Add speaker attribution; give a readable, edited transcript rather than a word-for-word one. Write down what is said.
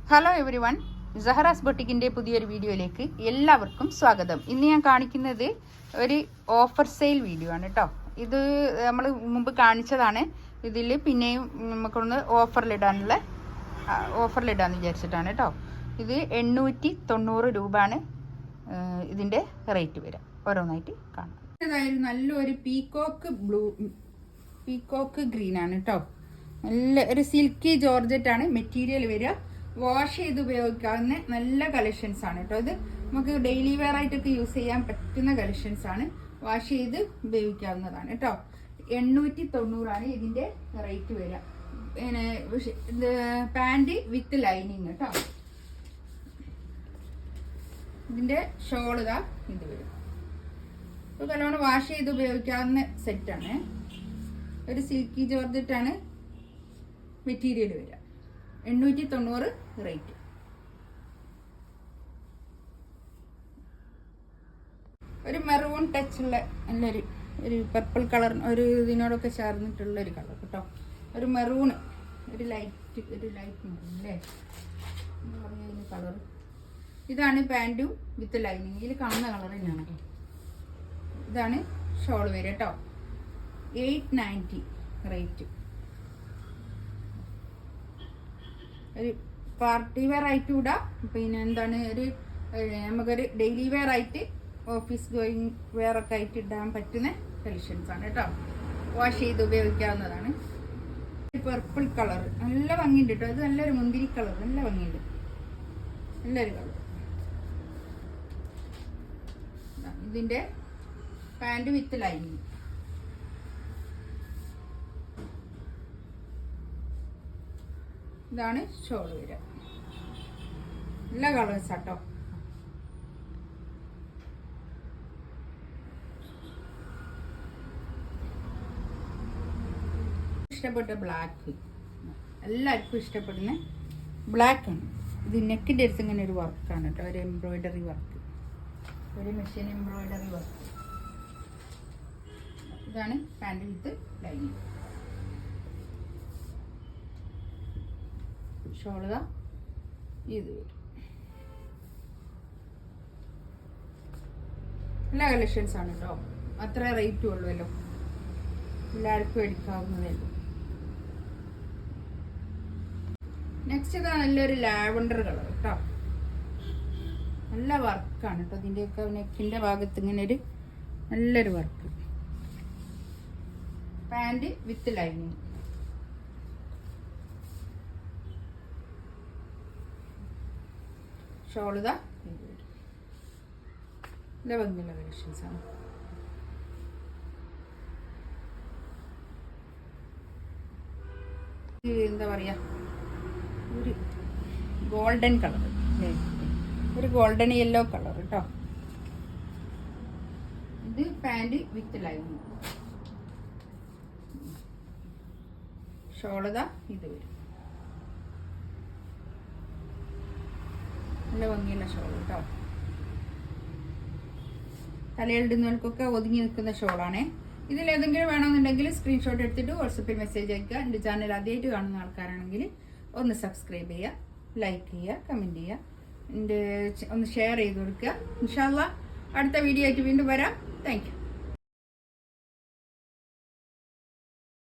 Speaker 1: Hello every one, സഹറാസ് ബൊട്ടിക്കിൻ്റെ പുതിയൊരു വീഡിയോയിലേക്ക് എല്ലാവർക്കും സ്വാഗതം. ഇന്ന് ഞാൻ കാണിക്കുന്നത് ഒരു ഓഫർ സെയിൽ വീഡിയോ ആണ് കേട്ടോ. ഇത് നമ്മൾ മുമ്പ് കാണിച്ചതാണ്. ഇതിൽ പിന്നെയും നമുക്കൊന്ന് ഓഫറിലിടാന്ന് വിചാരിച്ചിട്ടാണ് കേട്ടോ. ഇത് 890 രൂപയാണ് ഇതിൻ്റെ റേറ്റ് വരിക. ഓരോന്നായിട്ട് കാണാം. ഏതായാലും നല്ലൊരു പീക്കോക്ക് ഗ്രീൻ ആണ് കേട്ടോ. നല്ല ഒരു സിൽക്കി ജോർജറ്റാണ് മെറ്റീരിയൽ വരിക. വാഷ് ചെയ്ത് ഉപയോഗിക്കാവുന്ന നല്ല കളക്ഷൻസ് ആണ് കേട്ടോ. ഇത് നമുക്ക് ഡെയിലി വെയർ ആയിട്ടൊക്കെ യൂസ് ചെയ്യാൻ പറ്റുന്ന കളക്ഷൻസ് ആണ്. വാഷ് ചെയ്ത് ഉപയോഗിക്കാവുന്നതാണ് കേട്ടോ. 890 ഇതിന്റെ റേറ്റ് വരിക. പിന്നെ പാൻറ് വിത്ത് ലൈനിങ് കേട്ടോ. ഇതിന്റെ ഷോൾ ഇതാ ഇത് വരും. ഇപ്പൊ നല്ലോണം വാഷ് ചെയ്ത് ഉപയോഗിക്കാവുന്ന സെറ്റാണ്. ഒരു സിൽക്കി ജോർജറ്റാണ് മെറ്റീരിയൽ വരിക. 890 റേറ്റ്. ഒരു മെറൂൺ ടച്ച് ഉള്ള നല്ലൊരു പർപ്പിൾ കളർ, ഒരു ഇതിനോടൊക്കെ ചേർന്നിട്ടുള്ള ഒരു കളർ കേട്ടോ. ഒരു മെറൂൺ, ഒരു ലൈറ്റ് മെറൂൺ അല്ലേ പറഞ്ഞ കളർ. ഇതാണ് പാൻറ്റും വിത്ത് ലൈനിങ്. ഇതിൽ കാണുന്ന കളർ തന്നെയാണ്. ഇതാണ് ഷോൾ വരിക കേട്ടോ. 890 റേറ്റ്. ഒരു പാർട്ടി വെയർ ആയിട്ട് ഇടാം. പിന്നെ എന്താണ് നമുക്കൊരു ഡെയിലി വെയർ ആയിട്ട് ഓഫീസ് ഗോയിങ് വെയർ ഒക്കെ ആയിട്ട് ഇടാൻ പറ്റുന്ന കളക്ഷൻസ് ആണ് കേട്ടോ. വാഷ് ചെയ്ത് ഉപയോഗിക്കാവുന്നതാണ്. പർപ്പിൾ കളർ നല്ല ഭംഗിയുണ്ട് കേട്ടോ. ഇത് നല്ലൊരു മുന്തിരി കളർ, നല്ല ഭംഗിയുണ്ട്, നല്ലൊരു കളർ. ഇതിന്റെ പാൻറ് വിത്ത് ലൈനിങ്. ഇതാണ് ഷോൾ വരിക. എല്ലാ കളേഴ്സ് ആട്ടോ. ഇഷ്ടപ്പെട്ട ബ്ലാക്ക്, എല്ലാവർക്കും ഇഷ്ടപ്പെടുന്ന ബ്ലാക്ക് ആണ്. ഇത് നെക്കിൻ്റെ അടുത്ത് ഇങ്ങനെ ഒരു വർക്കാണ് കേട്ടോ. ഒരു എംബ്രോയിഡറി വർക്ക്, ഒരു മെഷീൻ എംബ്രോയിഡറി വർക്ക്. ഇതാണ് പാൻറ് വിത്ത് ലൈനിങ്. ഷോളുക ഇത് വരും. എല്ലാ കളക്ഷൻസ് ആണ് കേട്ടോ. അത്ര റേറ്റും ഉള്ളൂല്ലോ, എല്ലാവർക്കും എടുക്കാവുന്നതേ ഉള്ളൂ. നെക്സ്റ്റ് ഇതാ നല്ലൊരു ലാവണ്ടർ കളർ കേട്ടോ. നല്ല വർക്കാണ് കേട്ടോ. ഇതിൻ്റെയൊക്കെ നെക്കിൻ്റെ ഭാഗത്ത് ഇങ്ങനെ ഒരു നല്ലൊരു വർക്ക്. Pant with lining. ഷോളുക നല്ല ഭംഗിയുള്ള കളക്ഷൻസ് ആണ്. എന്താ പറയാ, ഒരു ഗോൾഡൻ കളർ, ഒരു ഗോൾഡൻ യെല്ലോ കളർ കേട്ടോ. ഇത് പാൻറ് വിത്ത് ലൈനിങ്. ഷോളുക ഇത് വരും. നല്ല ഭംഗിയുള്ള ഷോൾ കേട്ടോ. തലയിലിടുന്നവർക്കൊക്കെ ഒതുങ്ങി നിൽക്കുന്ന ഷോളാണ്. ഇതിലേതെങ്കിലും വേണമെന്നുണ്ടെങ്കിൽ സ്ക്രീൻഷോട്ട് എടുത്തിട്ട് വാട്സപ്പിൽ മെസ്സേജ് അയക്കുക. എൻ്റെ ചാനൽ ആദ്യമായിട്ട് കാണുന്ന ആൾക്കാരാണെങ്കിൽ ഒന്ന് സബ്സ്ക്രൈബ് ചെയ്യുക, ലൈക്ക് ചെയ്യുക, കമൻറ്റ് ചെയ്യുക, ഒന്ന് ഷെയർ ചെയ്ത് കൊടുക്കുക. ഇൻഷാ അല്ലാഹ് അടുത്ത വീഡിയോ ആയിട്ട് വീണ്ടും വരാം. Thank you.